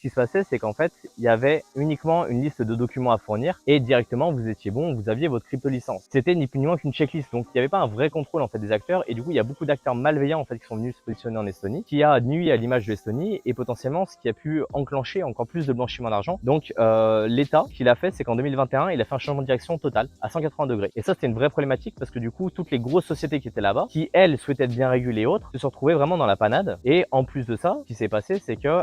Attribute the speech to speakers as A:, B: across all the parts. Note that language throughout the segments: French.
A: Ce qui se passait, c'est qu'en fait, il y avait uniquement une liste de documents à fournir et directement vous étiez bon, vous aviez votre crypto licence. C'était ni plus ni moins qu'une checklist, donc il n'y avait pas un vrai contrôle en fait des acteurs et du coup il y a beaucoup d'acteurs malveillants en fait qui sont venus se positionner en Estonie, qui a nui à l'image de l'Estonie et potentiellement ce qui a pu enclencher encore plus de blanchiment d'argent. Donc l'État, ce qu'il a fait, c'est qu'en 2021, il a fait un changement de direction total à 180 degrés. Et ça, c'était une vraie problématique parce que du coup, toutes les grosses sociétés qui étaient là-bas, qui elles souhaitaient être bien régulées et autres, se sont retrouvées vraiment dans la panade. Et en plus de ça, ce qui s'est passé, c'est que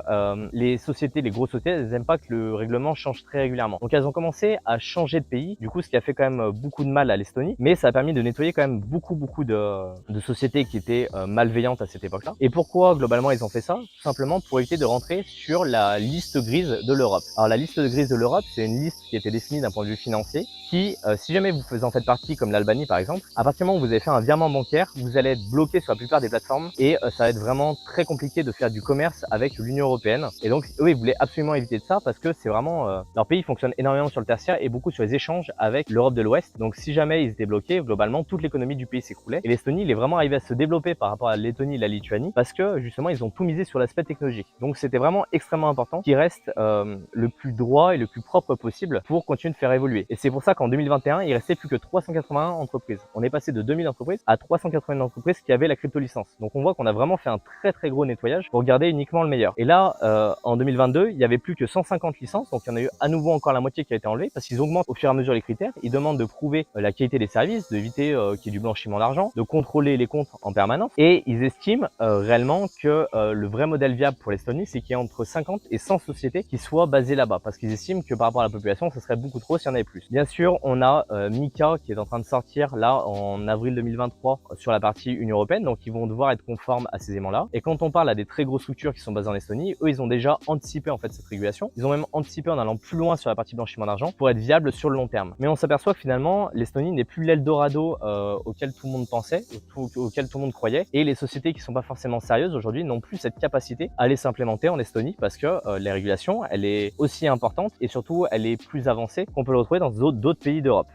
A: les sociétés, les grosses sociétés, elles n'aiment pas que le règlement change très régulièrement. Donc elles ont commencé à changer de pays, du coup, ce qui a fait quand même beaucoup de mal à l'Estonie, mais ça a permis de nettoyer quand même beaucoup de sociétés qui étaient malveillantes à cette époque-là. Et pourquoi globalement ils ont fait ça? Tout simplement pour éviter de rentrer sur la liste grise de l'Europe. Alors la liste grise de l'Europe, c'est une liste qui a été définie d'un point de vue financier, qui, si jamais vous en faites partie, comme l'Albanie par exemple, à partir du moment où vous avez fait un virement bancaire, vous allez être bloqué sur la plupart des plateformes et ça va être vraiment très compliqué de faire du commerce avec l'Union européenne. Et donc eux, ils voulaient absolument éviter de ça parce que c'est vraiment leur pays fonctionne énormément sur le tertiaire et beaucoup sur les échanges avec l'Europe de l'Ouest. Donc si jamais ils étaient bloqués, globalement toute l'économie du pays s'écroulait. Et l'Estonie, il est vraiment arrivé à se développer par rapport à la Lettonie et la Lituanie parce que justement ils ont tout misé sur l'aspect technologique. Donc c'était vraiment extrêmement important qu'il reste le plus droit et le plus propre possible pour continuer de faire évoluer. Et c'est pour ça qu'en 2021, il restait plus que 381 entreprises. On est passé de 2000 entreprises à 381 entreprises qui avaient la crypto licence. Donc on voit qu'on a vraiment fait un très gros nettoyage pour garder uniquement le meilleur. Et là, en 2022, il y avait plus que 150 licences, donc il y en a eu à nouveau encore la moitié qui a été enlevée parce qu'ils augmentent au fur et à mesure les critères. Ils demandent de prouver la qualité des services, d'éviter qu'il y ait du blanchiment d'argent, de contrôler les comptes en permanence. Et ils estiment réellement que le vrai modèle viable pour l'Estonie, c'est qu'il y ait entre 50 et 100 sociétés qui soient basées là-bas, parce qu'ils estiment que par rapport à la population, ce serait beaucoup trop s'il y en avait plus. Bien sûr, on a Mika qui est en train de sortir là en avril 2023 sur la partie Union européenne, donc ils vont devoir être conformes à ces éléments-là. Et quand on parle à des très grosses structures qui sont basées en Estonie, eux, ils ont déjà anticipé en fait cette régulation. Ils ont même anticipé en allant plus loin sur la partie blanchiment d'argent pour être viable sur le long terme. Mais on s'aperçoit que finalement, l'Estonie n'est plus l'Eldorado auquel tout le monde pensait, auquel tout le monde croyait. Et les sociétés qui sont pas forcément sérieuses aujourd'hui n'ont plus cette capacité à aller s'implémenter en Estonie parce que la régulation, elle est aussi importante et surtout, elle est plus avancée qu'on peut le retrouver dans d'autres pays d'Europe.